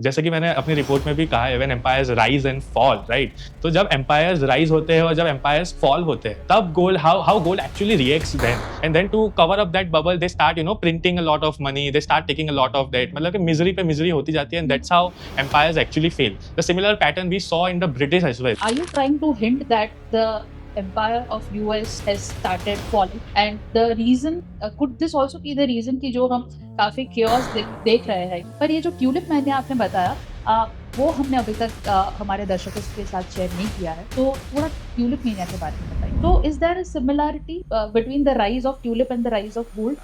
जैसे कि मैंने अपनी रिपोर्ट में भी कहा है, when empires rise and fall, right? तो जब एम्पायर्स राइज होते हैं और जब एम्पायर्स फॉल होते हैं, तब gold how gold actually reacts then, and then to cover up that bubble they start printing a lot of money, they start taking a lot of debt, मतलब कि misery पे मिजरी होती जाती है, and that's how empires actually fail. The similar pattern we saw in the British as well. Are you trying to hint that the empire of US has started falling and the reason could this also be the reason कि जो हम काफी chaos देख रहे हैं? पर ये जो ट्यूलिप मैंने आपने बताया वो हमने अभी तक हमारे दर्शकों के साथ शेयर नहीं किया है, तो थोड़ा ट्यूलिप मीडिया के बारे में बताइए. तो is there a similarity between the rise of tulip and the rise of gold?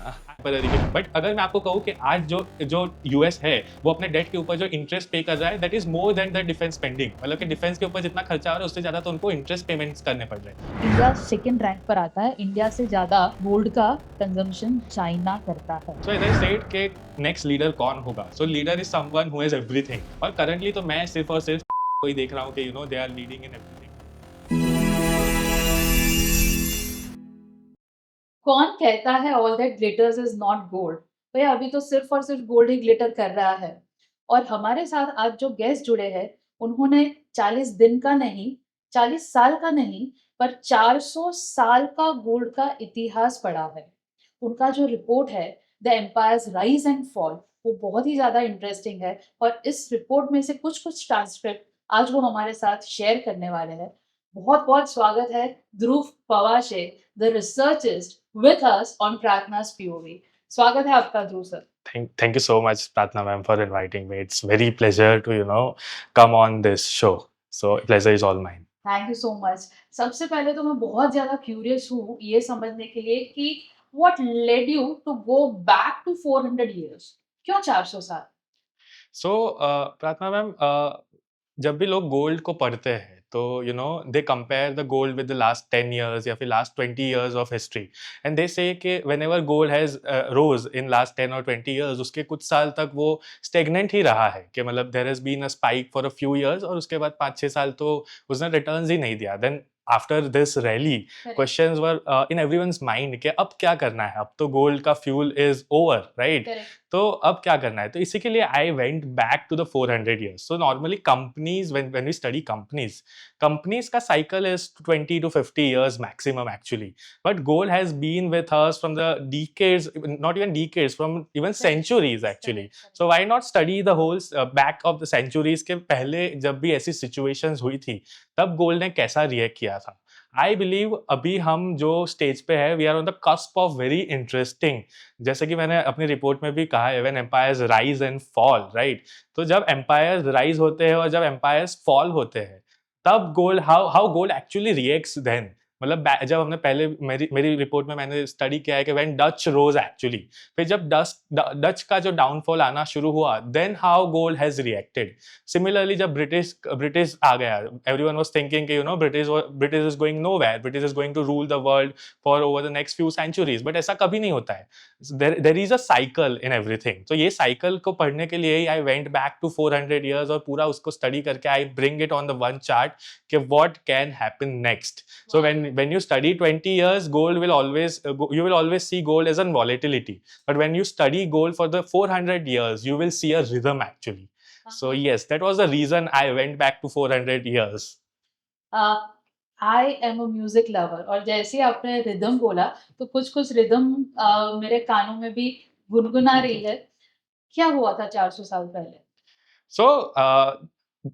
But अगर मैं आपको कहूँ कि आज जो जो यूएस है वो अपने डेट के ऊपर जो इंटरेस्ट पे कर रहा है, that is more than the defence spending. मतलब कि डिफेंस के ऊपर जितना खर्चा हो रहा है उससे ज्यादा तो उनको इंटरेस्ट पेमेंट्स करने पड़ रहे हैं. इंडिया सेकंड रैंक पर आता है. इंडिया से ज्यादा गोल्ड का कंजम्पशन चाइना करता है. सो एज आई सेड कि नेक्स्ट लीडर कौन होगा? So leader is someone who has everything, और करंटली तो मैं सिर्फ और सिर्फ कोई देख रहा हूँ कि they are leading in everything. कौन कहता है all that glitters is not gold? भैया अभी तो सिर्फ और सिर्फ गोल्ड ही ग्लिटर कर रहा है. और हमारे साथ आज जो गेस्ट जुड़े हैं उन्होंने 40 दिन का नहीं, 40 साल का नहीं, पर 400 साल का गोल्ड का इतिहास पढ़ा है. उनका जो रिपोर्ट है the empires rise and fall, वो बहुत ही ज्यादा इंटरेस्टिंग है. और इस रिपोर्ट में से कुछ कुछ ट्रांसक्रिप्ट आज वो हमारे साथ शेयर करने वाले हैं. बहुत बहुत स्वागत है Dhruv Pawashe, the researchist with us on Pratna's POV. स्वागत है आपका Dhruv sir. Thank you so much, Pratna ma'am, for inviting me. It's very pleasure to come on this show. So pleasure is all mine. Thank you so much. सबसे पहले तो मैं बहुत ज्यादा curious हूँ ये समझने के लिए कि what led you to go back to 400 years? क्यों 400 साल? So Pratna ma'am, जब भी लोग गोल्ड को पढ़ते हैं तो they compare the gold with the last 10 years या फिर last 20 years of history, and they say कि whenever gold has rose in last 10 और 20 years, उसके कुछ साल तक वो स्टेगनेंट ही रहा है, कि मतलब there has been a spike for a few years और उसके बाद 5-6 साल तो उसने रिटर्न्स ही नहीं दिया. Then after this rally questions were in everyone's mind कि अब क्या करना है, अब तो गोल्ड का फ्यूल इज ओवर, राइट? तो अब क्या करना है? तो इसी के लिए I went back to the 400 years. So normally companies, when we study companies का cycle is 20 to 50 years maximum actually, but gold has been with us from the decades, not even decades, from even centuries actually. So why not study the whole back of the centuries के पहले जब भी ऐसी situations हुई थी तब gold ने कैसा रिएक्ट किया था. आई बिलीव अभी हम जो स्टेज पे है, we are on the cusp of very interesting. जैसे कि मैंने अपनी रिपोर्ट में भी कहा है, when empires rise and fall, right? तो जब एम्पायर्स राइज होते हैं और जब एम्पायर्स फॉल होते हैं, तब gold how gold actually reacts then. मतलब जब हमने पहले मेरी मेरी रिपोर्ट में मैंने स्टडी किया है कि व्हेन डच रोज एक्चुअली, फिर जब डच का जो डाउनफॉल आना शुरू हुआ, then how gold has reacted. Similarly जब ब्रिटिश ब्रिटिश आ गया, एवरीवन वाज थिंकिंग कि British is going nowhere, British is going to rule the world for over the next few centuries, but ऐसा कभी नहीं होता है. There is a cycle in everything. तो ये साइकिल को पढ़ने के लिए I went back to 400 years और पूरा उसको स्टडी करके I bring it on the one chart कि what can happen next. So when you study 20 years, gold will always you will always see gold as a volatility. But when you study gold for the 400 years, you will see a rhythm actually. So yes, that was the reason I went back to 400 years. I am a music lover और जैसे ही आपने rhythm बोला तो कुछ कुछ rhythm मेरे कानों में भी गुनगुना रही है. क्या हुआ था 400 साल पहले? So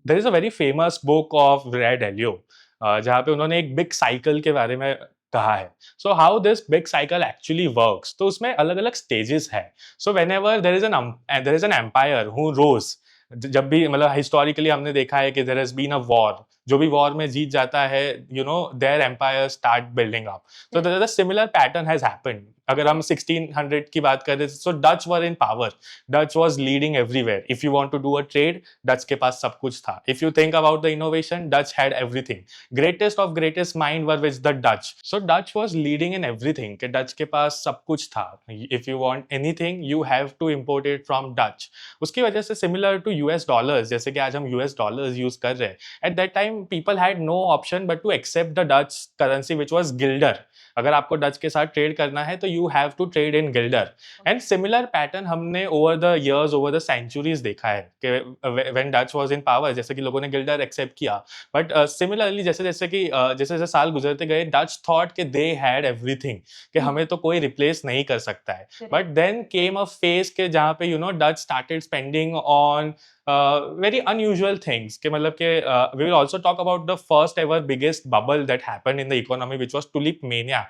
there is a very famous book of Ray Dalio, जहाँ पे उन्होंने एक बिग साइकिल के बारे में कहा है. So how this big cycle actually works, तो उसमें अलग अलग स्टेजेस है. So whenever there is an empire who rose, जब भी मतलब हिस्टोरिकली हमने देखा है कि there has been a war, जो भी वॉर में जीत जाता है, their empire start building up. तो there is a similar pattern has happened. अगर हम 1600 की बात करें, so Dutch were in power, Dutch was leading everywhere. If you want to do a trade, Dutch के पास सब कुछ था. If you think about the innovation, Dutch had everything. Greatest of greatest mind were with the Dutch. So Dutch was leading in everything, कि Dutch के पास सब कुछ था. If you want anything, you have to import it from Dutch. उसकी वजह से similar to US dollars, जैसे कि आज हम यूएस डॉलर्स यूज कर रहे हैं, at that time people had no option but to accept the Dutch currency which was guilder. अगर आपको डच के साथ ट्रेड करना है तो you have to trade in guilder. And similar pattern हमने over the years, over the centuries देखा है कि when Dutch was in power, जैसे कि लोगों ने गिल्डर एक्सेप्ट किया, बट सिमिलरली जैसे जैसे कि जैसे जैसे साल गुजरते गए, डच थॉट कि दे हैड एवरीथिंग, कि हमें तो कोई रिप्लेस नहीं कर सकता है। But then came a phase के जहाँ पे Dutch started spending on very unusual things, कि मतलब कि we will also talk about the first ever biggest bubble that happened in the economy, which was tulip mania।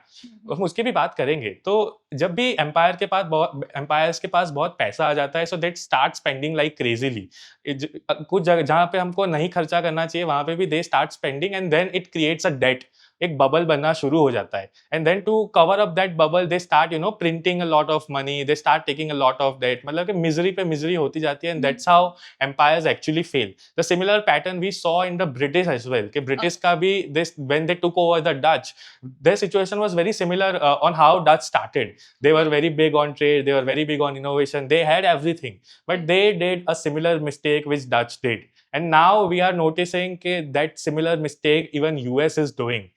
हम उसकी भी बात करेंगे। तो जब भी एम्पायर्स के पास बहुत पैसा आ जाता है, so that start spending like crazily. कुछ जगह जहाँ पे हमको नहीं खर्चा करना चाहिए, वहाँ पे भी they start spending, and then it creates a debt. एक बबल बनना शुरू हो जाता है, and then to cover up that bubble they start printing a lot of money, they start taking a lot of debt, मतलब कि misery पे misery होती जाती है, and that's how empires actually fail। The similar pattern we saw in the British as well, कि British का भी this when they took over the Dutch, their situation was very similar on how Dutch started। They were very big on trade, they were very big on innovation, they had everything, but they did a similar mistake which Dutch did, and now we are noticing that similar mistake even US is doing।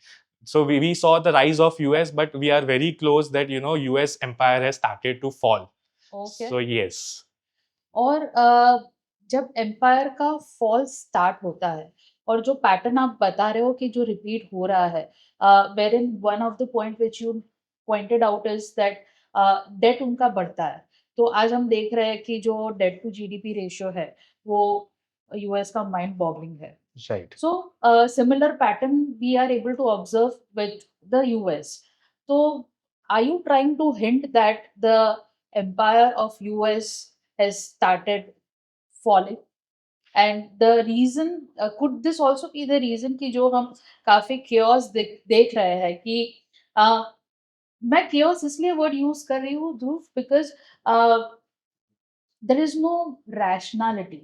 So we saw the rise of US, but we are very close that US empire has started to fall। Okay। So yes। और जब empire का fall start होता है और जो pattern आप बता रहे हो कि जो रिपीट हो रहा है, where in one of the point which you pointed out is that debt उनका बढ़ता है। तो आज हम देख रहे हैं कि जो डेट टू जीडीपी रेशियो है वो यूएस का माइंड बॉगलिंग है। Right। So similar pattern we are able to observe with the US। So are you trying to hint that the empire of US has started falling? And the reason could this also be the reason कि जो हम काफी chaos देख रहे हैं कि uh, मैं chaos इसलिए word use कर रही हूँ ध्रुव, because there is no rationality।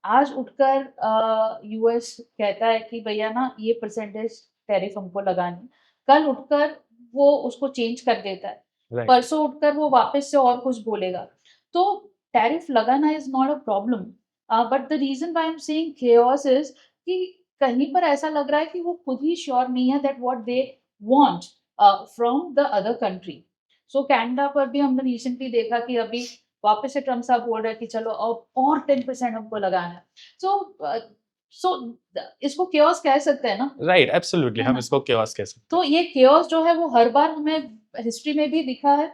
आज उठकर यूएस कहता है कि भैया ना ये परसेंटेज टैरिफ हमको लगानी, कल उठकर वो उसको चेंज कर देता है, Right। परसों उठकर वो वापस से और कुछ बोलेगा। तो टैरिफ लगाना is not a problem, but the reason why I am saying chaos is कि कहीं पर ऐसा लग रहा है कि वो खुद ही श्योर नहीं है that what they want from the other country. So Canada पर भी हमने रिसेंटली देखा कि अभी वापस से ट्रम्प साहब बोल रहे हैं कि चलो अब और 10% हमको लगाना है। सो सो इसको केओस कह सकते हैं ना, राइट, एब्सोल्युटली है हम ना? इसको केओस कह सकते तो हैं। ये केओस जो है वो हर बार हमें हिस्ट्री में भी दिखा है।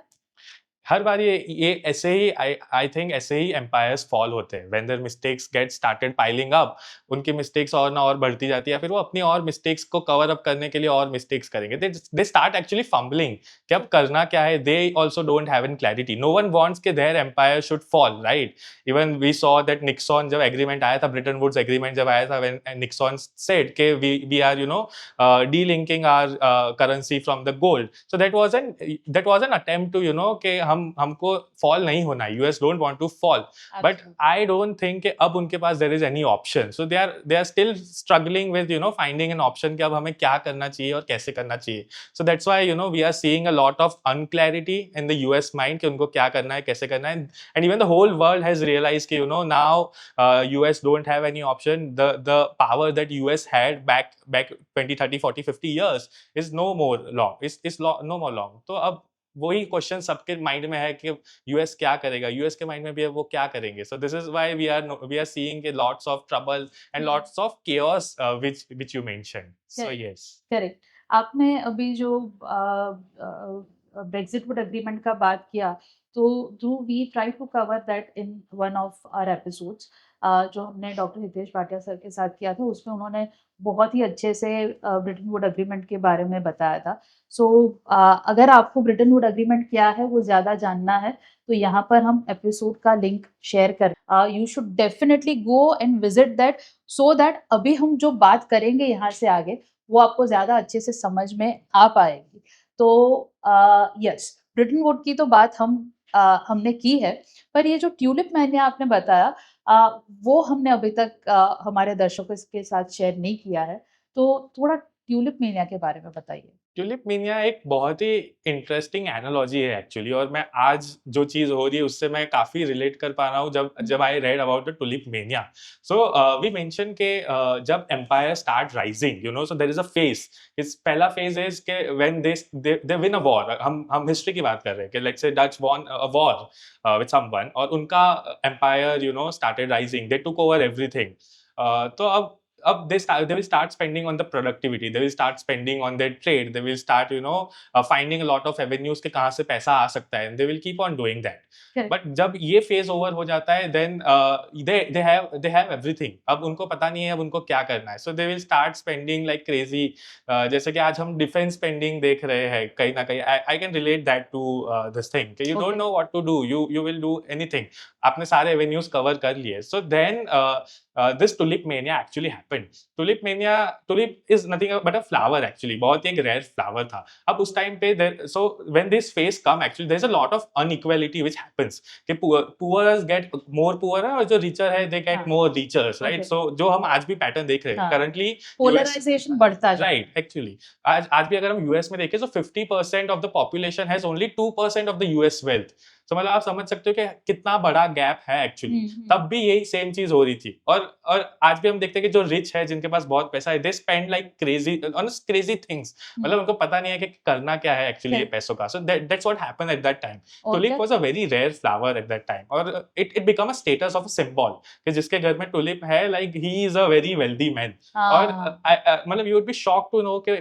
हर बार ये ऐसे ही आई थिंक ऐसे ही एम्पायर्स फॉल होते हैं, when their mistakes get started piling up. उनकी मिस्टेक्स और ना और बढ़ती जाती है, फिर वो अपनी और मिस्टेक्स को कवर अप करने के लिए और मिस्टेक्स करेंगे। दे स्टार्ट एक्चुअली फंबलिंग कि अब करना क्या है। They also don't have an clarity. No one wants कि their empire should fall, right? Even we saw that Nixon जब एग्रीमेंट आया था, ब्रिटन वुड्स एग्रीमेंट जब आया था, व्हेन निक्सन सेड कि we are delinking our currency from the gold. So that was an attempt to कि हमको fall नहीं होना है। US don't want to fall, but I don't think कि अब उनके पास there is any option. So they are still struggling with finding an option कि अब हमें क्या करना चाहिए और कैसे करना चाहिए। So that's why we are seeing a lot of unclarity in the US mind कि उनको क्या करना है, कैसे करना है। And even the whole world has realised कि now US don't have any option. The power that US had back 20 30 40 50 years is no more long, is no more long। तो अब वही क्वेश्चन सबके माइंड में है कि यूएस क्या करेगा, यूएस के माइंड में भी है वो क्या करेंगे। So this is why we are seeing lots of trouble and lots of chaos which you mentioned. So yes. Correct. आपने अभी जो ब्रेक्सिट वुड एग्रीमेंट का बात किया, तो do we try to cover that in one of our episodes. जो हमने doctor Hitesh Bhatia sir के साथ किया था उसमें उन्होंने बहुत ही अच्छे से ब्रिटेन वुड एग्रीमेंट के बारे में बताया था। सो अगर आपको ब्रिटेन वुड एग्रीमेंट क्या है वो ज़्यादा जानना है तो यहाँ पर हम एपिसोड का लिंक शेयर कर, you should definitely go and visit that, so that अभी हम जो बात करेंगे यहाँ से आगे वो आपको ज़्यादा अच्छे से समझ में आ पाएगी। तो यस, ब्रिटेन वुड की तो बात हमने की है, पर ये जो ट्यूलिप मैनिया आपने बताया वो हमने अभी तक हमारे दर्शकों के साथ शेयर नहीं किया है। तो थोड़ा ट्यूलिप मैनिया के बारे में बताइए। ट्यूलिप मेनिया एक बहुत ही इंटरेस्टिंग एनालॉजी है एक्चुअली, और मैं आज जो चीज़ हो रही है उससे मैं काफ़ी रिलेट कर पा रहा हूँ जब हुँ, जब I read about the tulip mania. So we mention के जब empire start rising, you know, so there is a phase. इस पहला फेज़ इज़ के when they win a war. हम हिस्ट्री की बात कर रहे हैं कि let's say Dutch won a war with someone, और उनका empire, you know, started rising, they took over everything. तो अब they will start spending on the productivity, they will start spending on their trade, they will start, you know, finding a lot of avenues कि कहाँ से पैसा आ सकता है, and they will keep on doing that. Correct. But जब ये phase over हो जाता है, देन दे हैव एवरीथिंग। अब उनको पता नहीं है अब उनको क्या करना है, so they will start spending like crazy. जैसे कि आज हम डिफेंस स्पेंडिंग देख रहे हैं कहीं ना कहीं। I can relate that to this thing कि you don't okay. Know what to do, you will do anything. आपने सारे एवेन्यूज कवर कर लिए, so then this tulip mania actually happened. Tulip is nothing but a flower actually, बहुत ही एक rare flower था। अब उस टाइम पे so when this phase come actually there is a lot of inequality which happens कि poorers get more poor और जो रिचर है दे गेट हाँ, मोर रिचर्स, राइट? ओके। सो जो हम आज भी पैटर्न देख रहे हैं हाँ, करंटली यूएस। पोलराइज़ेशन बढ़ता जा रहा राइट, एक्चुअली आज भी अगर हम यूएस में देखें तो 50% of the population has only 2% of the US wealth. तो मतलब आप समझ सकते हो कि कितना बड़ा गैप है एक्चुअली। है। तब भी यही सेम चीज हो रही थी, और आज भी हम देखते हैं कि जो रिच है, जिनके पास बहुत पैसा है, they spend like crazy on crazy things. Hmm, मतलब उनको पता नहीं है कि करना क्या है एक्चुअली ये करेक्ट। पैसों का। So that's what happened at that time. और टुलिप क्या? Was a very rare flower at that time, और it become a status of a symbol कि जिसके घर में टुलिप है, like he is a very wealthy man. और हाँ, मतलब you would be shocked to know कि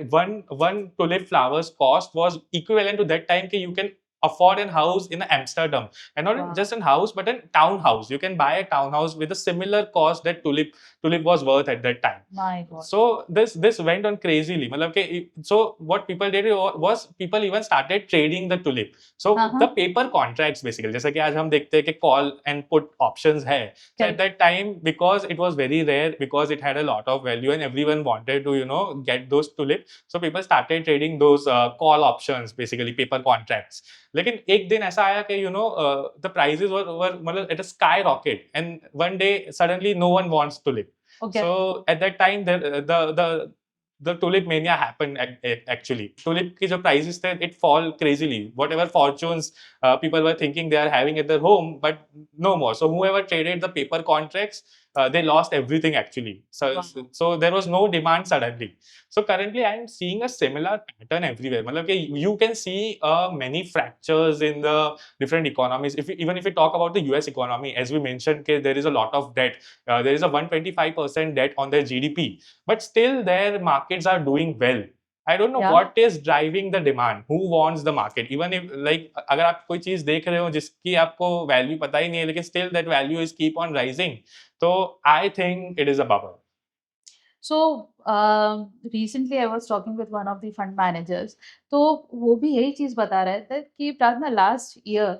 one tulip flowers cost was equivalent to that time कि you can afford a house in Amsterdam, and not वाह! just a house but a townhouse. You can buy a townhouse with a similar cost that tulip was worth at that time. My God! So this went on crazily, मतलब कि so what people did was people even started trading the tulip. So हाँ, the हाँ, paper contracts basically, जैसे कि आज हम देखते हैं कि call and put options है। So at correct. that time, because it was very rare, because it had a lot of value and everyone wanted to, you know, get those tulip, so people started trading those call options, basically paper contracts. लेकिन एक दिन ऐसा आया कि, you know, the prices were मतलब at a skyrocket, and one day suddenly no one wants tulip. Okay, So at that time, the tulip mania happened actually. Tulip की जो prices थे, it fall crazily. Whatever fortunes people were thinking they are having at their home, but no more. So whoever traded the paper contracts, they lost everything actually. So, वाह! so so there was no demand suddenly. So currently I am seeing a similar pattern everywhere. मतलब कि you can see many fractures in the different economies. Even if we talk about the US economy, as we mentioned, कि there is a lot of debt. There is a 125% debt on their GDP, but still their markets are doing well. I don't know या what is driving the demand. Who wants the market? Even if like अगर आप कोई चीज देख रहे हो जिसकी आपको वैल्यू पता ही नहीं है, लेकिन still that value is keep on rising. So I think it is a bubble. So recently I was talking with one of the fund managers, तो वो भी यही चीज़ बता रहे थे कि प्रार्थना last year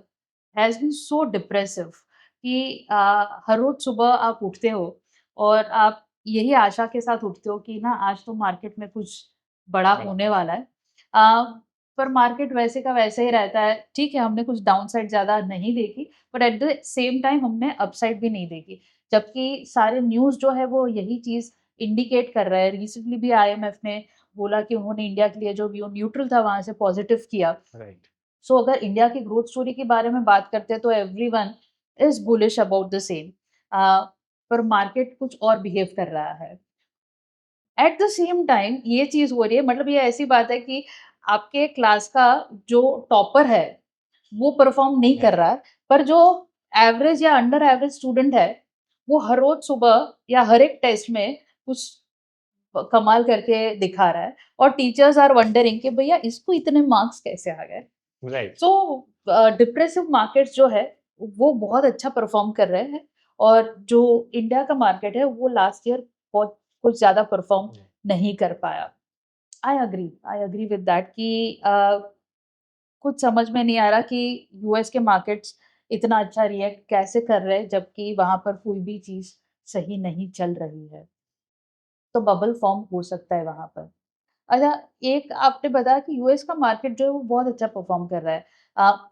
has been so depressive कि हर रोज़ सुबह आप उठते हो और आप यही आशा के साथ उठते हो कि ना आज तो मार्केट में कुछ बड़ा बड़ा। होने वाला है। अ, पर मार्केट वैसे का वैसे ही रहता है। ठीक है, हमने कुछ डाउनसाइड ज़्यादा नहीं देखी, but at the same time हमने अपसाइड भी नहीं देखी। जबकि सारे न्यूज़ जो है वो यही चीज़ इंडिकेट कर रहा है। रिसेंटली भी आईएमएफ ने बोला कि उन्होंने इंडिया के लिए जो व्यू न्यूट्रल था वहाँ से पॉजिटिव किया। Right. सो अगर इंडिया की ग्रोथ स्टोरी के बारे में बात करते हैं तो everyone is bullish about the same. पर मार्केट कुछ और बिहेव कर रहा है। एट द सेम टाइम ये चीज़ हो रही है, मतलब ये ऐसी बात है कि आपके क्लास का जो टॉपर है, वो परफ़ॉर्म नहीं कर Right. रहा है, पर जो एवरेज या अंडर एवरेज स्टूडेंट है, वो हर रोज़ सुबह या हर एक टेस्ट में कुछ कमाल करके दिखा रहा है और टीचर्स आर वंडरिंग कि भैया इसको इतने मार्क्स कैसे आ गए? Right. सो डिप्रेसिव मार्केट्स जो है, वो बहुत अच्छा परफ़ॉर्म कर रहे हैं और जो इंडिया का मार्केट है, वो लास्ट ईयर बहुत कुछ ज़्यादा परफ़ॉर्म Yeah. नहीं कर पाया। आई एग्री विद दैट कि कुछ समझ में नहीं आ रहा कि यूएस के मार्केट्स इतना अच्छा रिएक्ट कैसे कर रहे हैं, जबकि वहाँ पर कोई भी चीज़ सही नहीं चल रही है। तो बबल फॉर्म हो सकता है वहाँ पर। अच्छा, एक आपने बताया कि यूएस का मार्केट जो है वो बहुत अच्छा परफ़ॉर्म कर रहा है।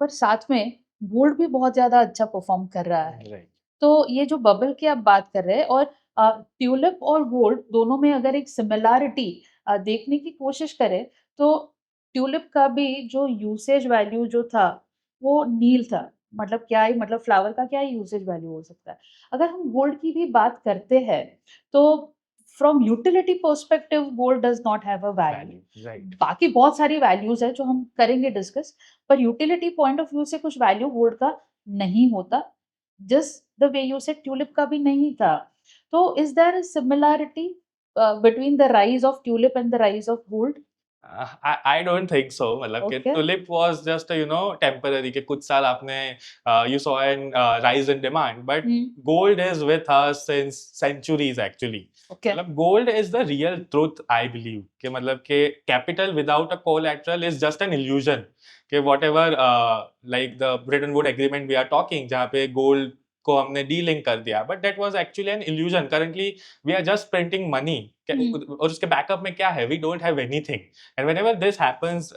पर साथ में गोल्ड भी बहुत ज़्यादा अच्छा परफ़ॉर्म कर रहा है। Right. तो ये जो बबल की आप बात कर रहे हैं और ट्यूलिप और गोल्ड दोनों में अगर एक सिमिलैरिटी देखने की कोशिश करें, तो ट्यूलिप का भी जो यूसेज वैल्यू जो था, वो नील था। मतलब क्या ही मतलब फ्लावर का क्या यूसेज वैल्यू हो सकता है? अगर हम गोल्ड की भी बात करते हैं, तो from utility perspective gold does not have a value. Value right. बाकी बहुत सारी वैल्यूज़ हैं जो हम करेंगे डिस्कस, पर यूटिलिटी पॉइंट ऑफ व्यू से कुछ वैल्यू गोल्ड का नहीं होता। Just the way you said tulip का भी नहीं था। तो is there a similarity between the rise of tulip and the rise of gold? I don't think so मतलब कि okay. tulip was just temporary कि कुछ साल आपने you saw an rise in demand but hmm, gold is with us since centuries actually okay. मतलब gold is the real truth I believe कि मतलब कि capital without a collateral is just an illusion कि whatever like the Bretton Woods agreement we are talking जहाँ पे gold को हमने delink कर दिया but that was actually an illusion currently we are just printing money हुँ, और उसके बैकअप में क्या है we don't have anything. And whenever this happens,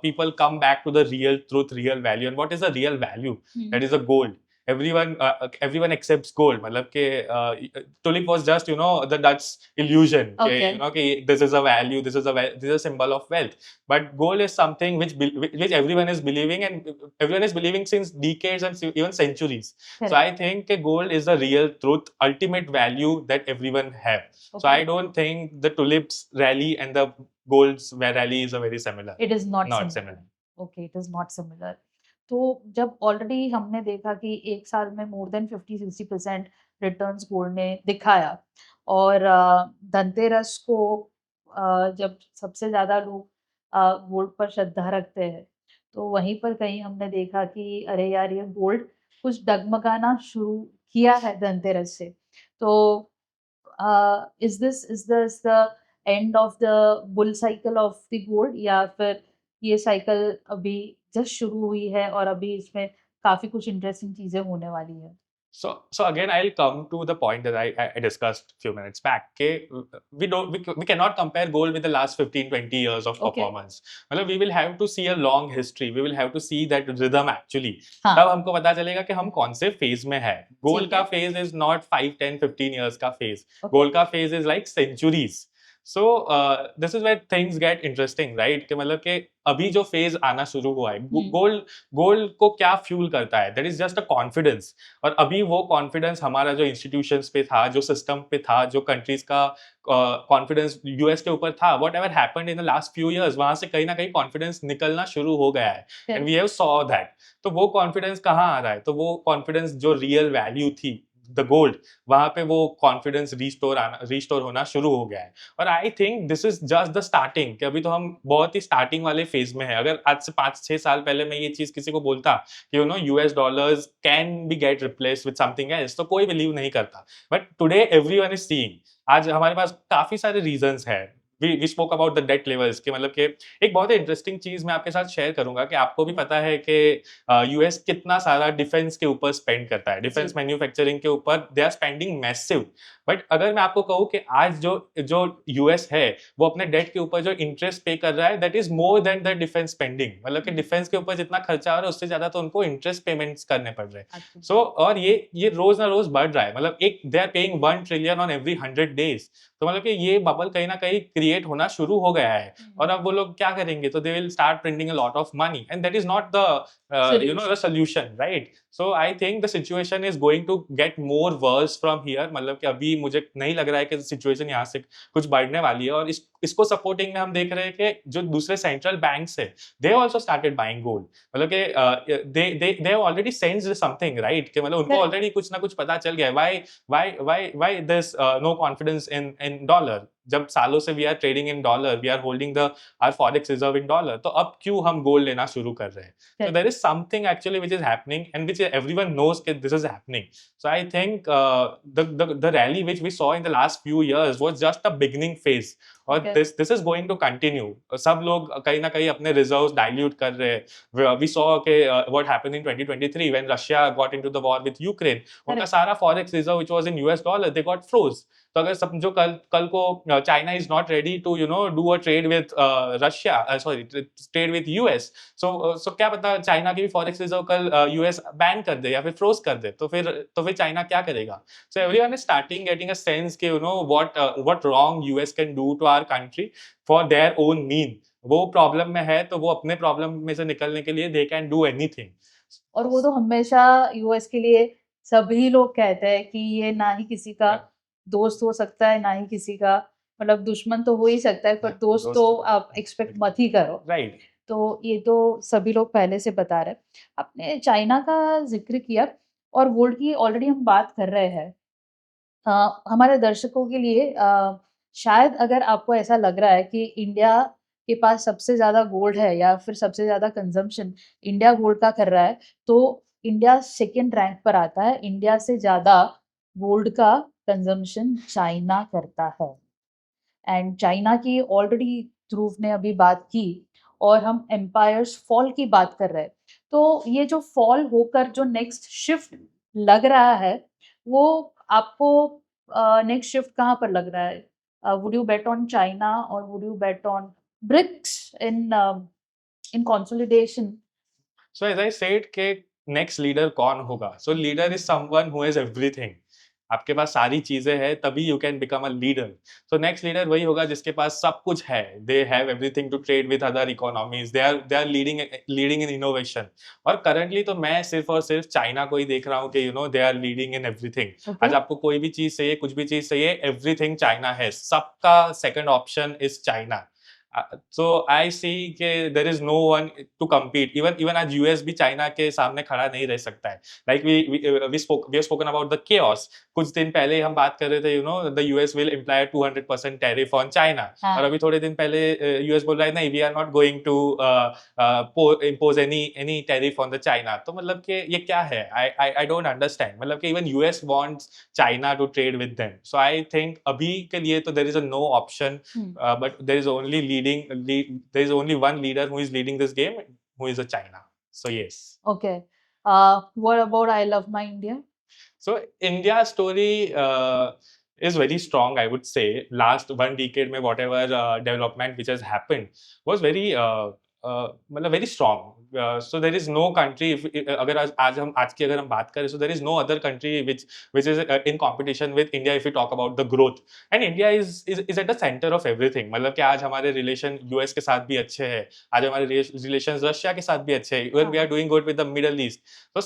people come back to the real truth, real value. And what is the real value? Hmm, That is a gold. Everyone accepts gold. मतलब कि tulip was just the Dutch illusion. कि, okay. कि this is a value, this is a symbol of wealth. But gold is something which everyone is believing and everyone is believing since decades and even centuries. So correct, I think gold is the real truth, ultimate value that everyone have. So okay. I don't think the tulips rally and the gold's rally is a very similar. It is not Not similar. similar. Okay, it is not similar. तो जब already हमने देखा कि 1 साल में more than 50-60% returns gold ने दिखाया और धनतेरस को जब सबसे ज़्यादा लोग गोल्ड पर श्रद्धा रखते हैं, तो वहीं पर कहीं हमने देखा कि अरे यार! ये गोल्ड कुछ डगमगाना शुरू किया है धनतेरस से। तो is this the end of the bull cycle of the gold या फिर ये साइकिल अभी जस्ट शुरू हुई है और अभी इसमें काफ़ी कुछ इंटरेस्टिंग चीज़ें होने वाली है? So again, I'll come to the point that I discussed a few minutes back. Okay, we cannot compare gold with the last 15-20 years of okay, performance. मतलब we will have to see a long history. We will have to see that rhythm actually. हाँ, तब हमको पता चलेगा कि हम कौन से फेज में है. गोल्ड ठीक का है, फेज is not 5, 10, 15 years का फेज. ओके, गोल्ड का phase is like centuries. So this is where things get interesting, right? कि मतलब कि अभी जो फेज आना शुरू हुआ है, हुँ, गोल्ड गोल्ड को क्या फ्यूल करता है? That is just a confidence. और अभी वो कॉन्फिडेंस हमारा जो इंस्टीट्यूशंस पे था, जो सिस्टम पे था, जो कंट्रीज का कॉन्फिडेंस यूएस के ऊपर था, what ever happened in the last few years वहां से कहीं ना कहीं कॉन्फिडेंस निकलना शुरू हो गया है. And we correct, have saw that. तो वो कॉन्फिडेंस कहाँ आ रहा है? तो वो कॉन्फिडेंस जो रियल वैल्यू थी द गोल्ड, वहां पे वो कॉन्फिडेंस रिस्टोर होना शुरू हो गया है. और I think this is just the starting कि अभी तो हम बहुत ही स्टार्टिंग वाले फेज में है. अगर आज से 5-6 साल पहले मैं ये चीज किसी को बोलता US dollars can be get replace with something else तो कोई बिलीव नहीं करता. But today everyone is seeing. आज हमारे पास काफी सारे रीजंस हैं. We spoke about the debt levels कि मतलब कि एक बहुत ही इंटरेस्टिंग चीज मैं आपके साथ शेयर करूंगा कि आपको भी पता है कि यूएस कितना सारा डिफेंस के ऊपर स्पेंड करता है, डिफेंस जी, मैन्युफैक्चरिंग के ऊपर they are spending massive. But अगर मैं आपको कहूँ कि आज जो जो यूएस है वो अपने डेट के ऊपर जो इंटरेस्ट पे कर रहा है that is more than the defence spending. मतलब कि हुँ, डिफेंस के ऊपर जितना खर्चा हो रहा है उससे ज्यादा तो उनको इंटरेस्ट पेमेंट्स करने पड़ रहे हैं. एब्सोल्यूटली, सो और ये रोज ना रोज बढ़ रहा है. मतलब एक they are paying 1 trillion on every 100 days. तो मतलब कि ये बबल कहीं ना कहीं क्रिएट होना शुरू हो गया है. और हुँ, अब वो लोग क्या करेंगे? तो they will start printing a lot of money and that is not the the solution, solution, right? So I think the situation is going to get more worse from here. मतलब कि अभी मुझे नहीं लग रहा है कि सिचुएशन यहाँ से कुछ बढ़ने वाली है. और इसको सपोर्टिंग में हम देख रहे हैं कि जो दूसरे सेंट्रल बैंक्स है they also started buying gold. मतलब कि they already sensed something, right? कि मतलब उनको करेक्ट, ऑलरेडी कुछ ना कुछ पता चल गया है. Why this no confidence in dollar? जब सालों से we are trading in dollar, we are holding the our forex reserve in dollar, तो अब क्यों हम गोल्ड लेना शुरू कर रहे हैं? So correct, there is something actually which is happening and which everyone knows that this is happening. So I think the rally which we saw in the last few years was just a beginning phase. और okay, this is going to continue. सब लोग कहीं ना कहीं अपने reserves dilute कर रहे हैं. We saw कि what happened in 2023 when Russia got into the war with Ukraine. उनका करेक्ट, सारा forex reserve which was in US dollar they got froze. तो अगर समझो कल कल को China is not ready to do a trade with Russia, sorry trade with US. So क्या पता चाइना की भी फॉरेक्स रिजर्व कल यूएस बैन कर दे या फिर फ्रोज कर दे. तो फिर चाइना क्या करेगा? So everyone is starting getting a sense कि what wrong US can do to our country for their own mean. वो प्रॉब्लम में है, तो वो अपने प्रॉब्लम में से निकलने के लिए दे कैन डू एनीथिंग। और वो तो हमेशा यूएस के लिए सभी लोग कहते हैं कि ये ना ही किसी का राइट, दोस्त हो सकता है, ना ही किसी का मतलब दुश्मन तो हो ही सकता है, पर दोस्त तो दोस्त आप एक्सपेक्ट मत ही करो। राइट। तो ये तो सभी लोग पहले से बता रहे हैं। आपने चाइना का ज़िक्र किया और गोल्ड की ऑलरेडी हम बात कर रहे हैं। हमारे दर्शकों के लिए शायद अगर आपको ऐसा लग रहा है कि इंडिया के पास सबसे ज़्यादा गोल्ड है या फिर सबसे ज़्यादा कंज़म्पशन इंडिया गोल्ड का कर रहा है, तो इंडिया सेकंड रैंक पर आता है। इंडिया से ज़्यादा गोल्ड का कंज़म्पशन चाइना करता है। एंड चाइना की ऑलरेडी ध्रुव ने अभी बात की और हम एम्पायर्स फॉल की बात कर रहे हैं। तो ये जो फॉल होकर जो नेक्स्ट शिफ्ट लग रहा है, वो आपको नेक्स्ट शिफ्ट कहाँ पर लग रहा है? Would you bet on China और would you bet on BRICS in consolidation? So as I said के नेक्स्ट लीडर कौन होगा? So leader is someone who has everything. आपके पास सारी चीजें हैं, तभी you can become a leader. So next leader वही होगा जिसके पास सब कुछ है। They have everything to trade with other economies, they are leading in innovation. और करंटली तो मैं सिर्फ और सिर्फ चाइना को ही देख रहा हूँ कि they are leading in everything. Okay. आज आपको कोई भी चीज चाहिए, कुछ भी चीज चाहिए, एवरीथिंग चाइना है। सबका second option is China. So I see के there is no one to compete। Even even आज यूएस भी चाइना के सामने खड़ा नहीं रह सकता है। Like we have spoken about the chaos। कुछ दिन पहले हम बात कर रहे थे, the US will imply 200% tariff on China. और हाँ। अभी थोड़े दिन पहले यूएस बोल रहा है नहीं, we are not going to impose any tariff on the China. तो मतलब कि ये क्या है? I don't understand. मतलब कि even US wants China to trade with them. So I think अभी के लिए तो there is a no option. हुँ। But there is only one leader who is leading this game, who is a China. So yes. Okay. What about I love my India? So India story is very strong, I would say. Last one decade, mein whatever development which has happened was मतलब very strong. So there is no country, अगर आज की अगर हम बात करें, so there is no other country which is in competition with India if we talk about the growth. And India is at the center of everything. मतलब कि आज हमारे रिलेशन यूएस के साथ भी अच्छे हैं, आज हमारे रिलेशन रशिया के साथ भी अच्छे हैं, इवन वी आर हाँ। Doing good with the Middle East. तो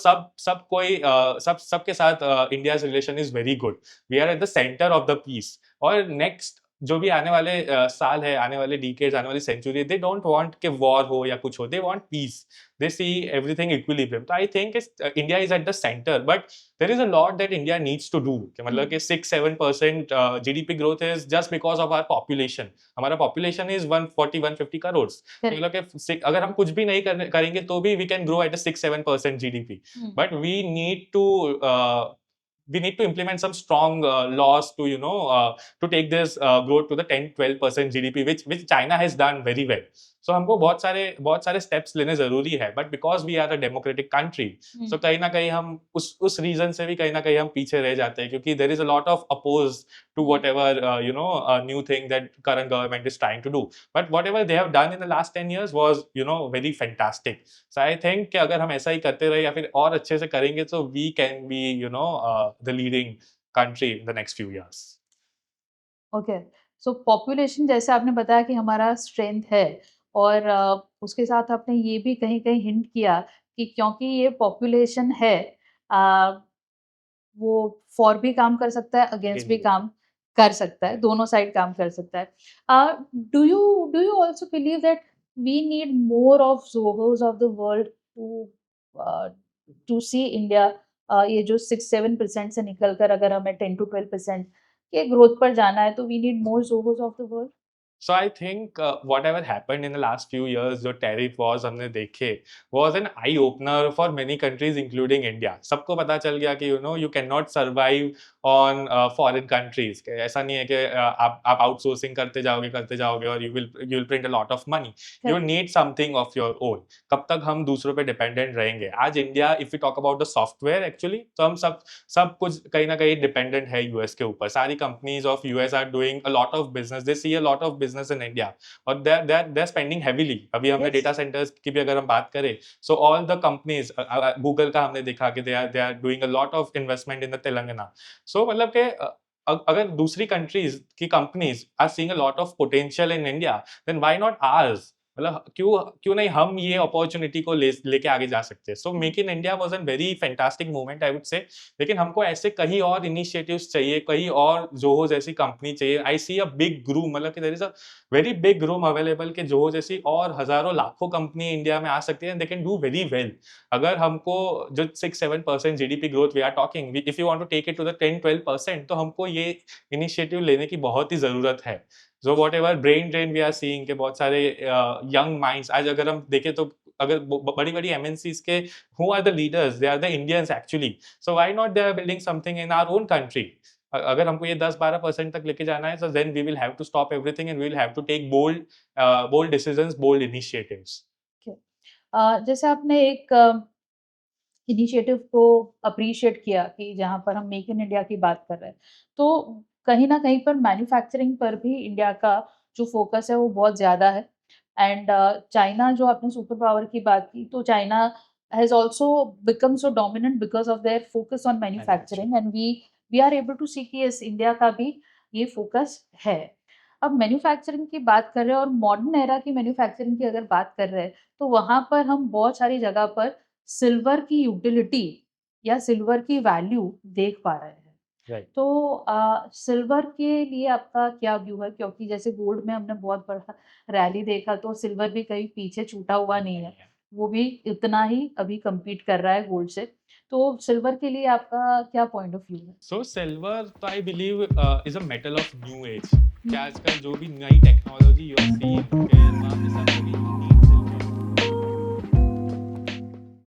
सबके साथ India's relation is very good. We are at the centre of the peace. और नेक्स्ट जो भी आने वाले साल है, आने वाले डिकेड्स, आने वाली सेंचुरी, दे डोंट वांट कि वॉर हो या कुछ हो, they want peace. They see everything equilibrium. तो I think India is at the centre, but there is a lot that India needs to do. मतलब हुँ। कि 6-7% GDP growth is just because of our population. हमारा population is 140-150 crore. तो correct. मतलब कि अगर हम कुछ भी नहीं करेंगे तो भी we can grow at a 6-7% GDP. हुँ। But we need to implement some strong laws to to take this growth to the 10-12% GDP, which China has done very well. So हमको बहुत सारे steps लेने जरूरी है, but because we are a democratic country, hmm. so कहीं ना कहीं हम उस रीजन से भी कहीं ना कहीं हम पीछे रह जाते हैं, क्योंकि there is a lot of oppose to hmm. whatever new thing that current government is trying to do. But whatever they have done in the last 10 years was very fantastic. So I think कि अगर हम ऐसा ही करते रहे या फिर और अच्छे से करेंगे, तो we can be the leading country in the next few years. Okay. So population जैसे आपने बताया कि हमारा स्ट्रेंथ है और उसके साथ आपने ये भी कहीं-कहीं हिंट किया कि क्योंकि ये पॉपुलेशन है अ, वो फॉर भी काम कर सकता है, अगेंस्ट भी Again, काम कर सकता है, right. दोनों साइड काम कर सकता है। Uh, do you also believe that we need more of Zohos of the world uh, to see India ये जो 6-7% से निकलकर अगर हमें 10 टू 12% के ग्रोथ पर जाना है तो we need more Zohos of the world? So I think whatever happened in the last few years, जो tariff wars हमने देखे, was an eye opener for many countries including India. सबको पता चल गया कि you cannot survive on foreign countries. कि ऐसा नहीं है कि आप outsourcing करते जाओगे और you will print a lot of money. You correct. need something of your own. कब तक हम दूसरों पे dependent रहेंगे? आज India, if we talk about the software actually, तो हम सब कुछ कहीं ना कहीं डिपेंडेंट है यूएस के ऊपर। सारी companies of US are doing a lot of business, they see a lot of business in India, और दे आर स्पेंडिंग हेवीली। अभी हमने यस। डेटा सेंटर्स की भी अगर हम बात करें, so all the companies, Google का हमने देखा कि they are doing a lot of investment in the Telangana. So मतलब कि अगर दूसरी कंट्रीज की companies are seeing a lot of potential in India, then why not ours? मतलब क्यों नहीं हम ये अपॉर्चुनिटी को लेके आगे जा सकते हैं। So make in India was an very fantastic movement I would say. लेकिन हमको ऐसे कहीं और इनिशिएटिव्स चाहिए, कहीं और जोहो जैसी कंपनी चाहिए। आई सी अ बिग रूम, मतलब कि there is a very big room available कि जोहो जैसी और हजारों लाखों कंपनी इंडिया में आ सकती है, they can do very well. अगर हमको जो 6-7% GDP growth we are talking, if you want to take it to the 10-12%, तो हमको ये इनिशिएटिव लेने की बहुत ही जरूरत है। So whatever brain drain we are seeing के बहुत सारे यंग माइंड्स, आज अगर हम देखें तो अगर बड़ी-बड़ी एमएनसीज के who are the leaders, they are the Indians actually. So why not they are building something in our own country. अगर हमको ये 10-12% तक लेके जाना है, so then we will have to stop everything and we will have to take bold decisions, bold initiatives. Okay. जैसे आपने एक इनिशिएटिव को अप्रिशिएट किया कि जहाँ पर हम मेक इन इंडिया की बात कर रहे हैं, तो कहीं न कहीं पर मैन्युफैक्चरिंग पर भी इंडिया का जो फ़ोकस है वो बहुत ज़्यादा है। एंड चाइना जो आपने सुपर पावर की बात की, तो China has also become so dominant because of their focus on Manufacturing. Manufacturing and we are able to see कि येस इंडिया का भी ये फ़ोकस है। अब मैन्युफैक्चरिंग की बात कर रहे हैं और मॉडर्न एरा की मैन्युफैक्चरिंग की अगर बात कर रहे हैं, तो वहाँ पर हम बहुत सारी जगह पर सिल्वर की यूटिलिटी या सिल्वर की वैल्यू देख पा रहे हैं। Right. तो सिल्वर के लिए आपका क्या व्यू है? क्योंकि जैसे गोल्ड में हमने बहुत बड़ा रैली देखा, तो सिल्वर भी कहीं पीछे छूटा हुआ नहीं है। वो भी इतना ही अभी कम्पीट कर रहा है गोल्ड से। तो सिल्वर के लिए आपका क्या पॉइंट ऑफ व्यू है? So silver, तो I believe is a metal of new age. कि आजकल जो भी नई टेक्नोलॉजी यू आर सीइंग